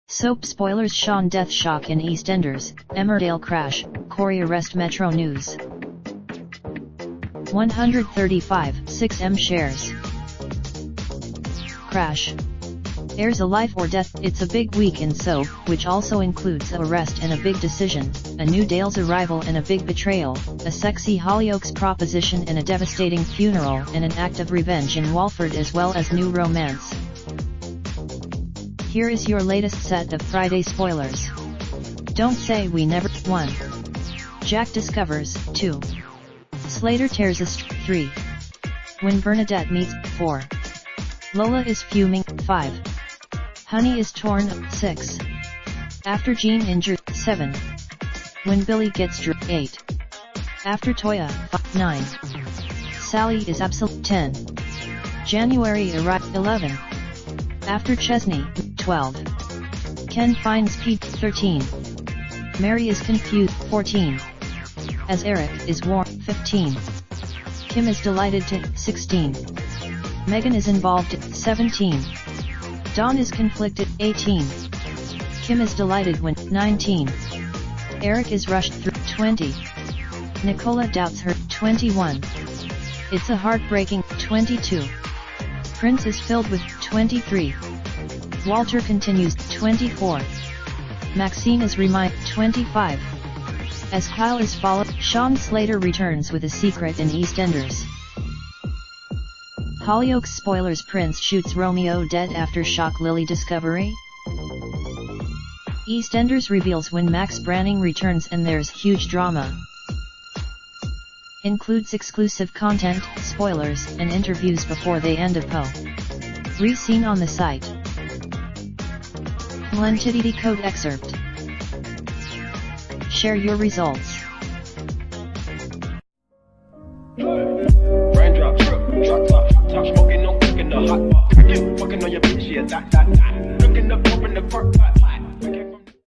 Soap spoilers: Sean death shock in EastEnders, Emmerdale crash, Corrie arrest. Metro News. 135, 6M shares. Crash. Airs a life or death. It's a big week in soap, which also includes a arrest and a big decision, a new Dale's arrival and a big betrayal, a sexy Hollyoaks proposition and a devastating funeral, and an act of revenge in Walford, as well as new romance. Here is your latest set of Friday spoilers. Don't say we never. 1. Jack discovers. 2. Slater tears a 3. When Bernadette meets. 4. Lola is fuming. 5. Honey is torn. 6. After Jean injured. 7. When Billy gets 8. After Toya. 9. Sally is absolute. 10. January arrived. 11. After Chesney. 12. Ken finds Pete. 13. Mary is confused. 14. As Eric is warm. 15. Kim is delighted to. 16. Megan is involved. 17. Dawn is conflicted. 18. Kim is delighted when. 19. Eric is rushed through. 20. Nicola doubts her. 21. It's a heartbreaking. 22. Prince is filled with. 23. Walter continues. 24. Maxine is reminded. 25. As Kyle is followed, Sean Slater returns with a secret in EastEnders. Hollyoaks spoilers: Prince shoots Romeo dead after shock Lily discovery. EastEnders reveals when Max Branning returns and there's huge drama. Includes exclusive content, spoilers, and interviews before they end of Poe. Re-seen on the site. Lentity code excerpt. Share your results. Raindrop, drop top, top smoking, no cooking the hot pot. Fucking on your bitch, yeah, that.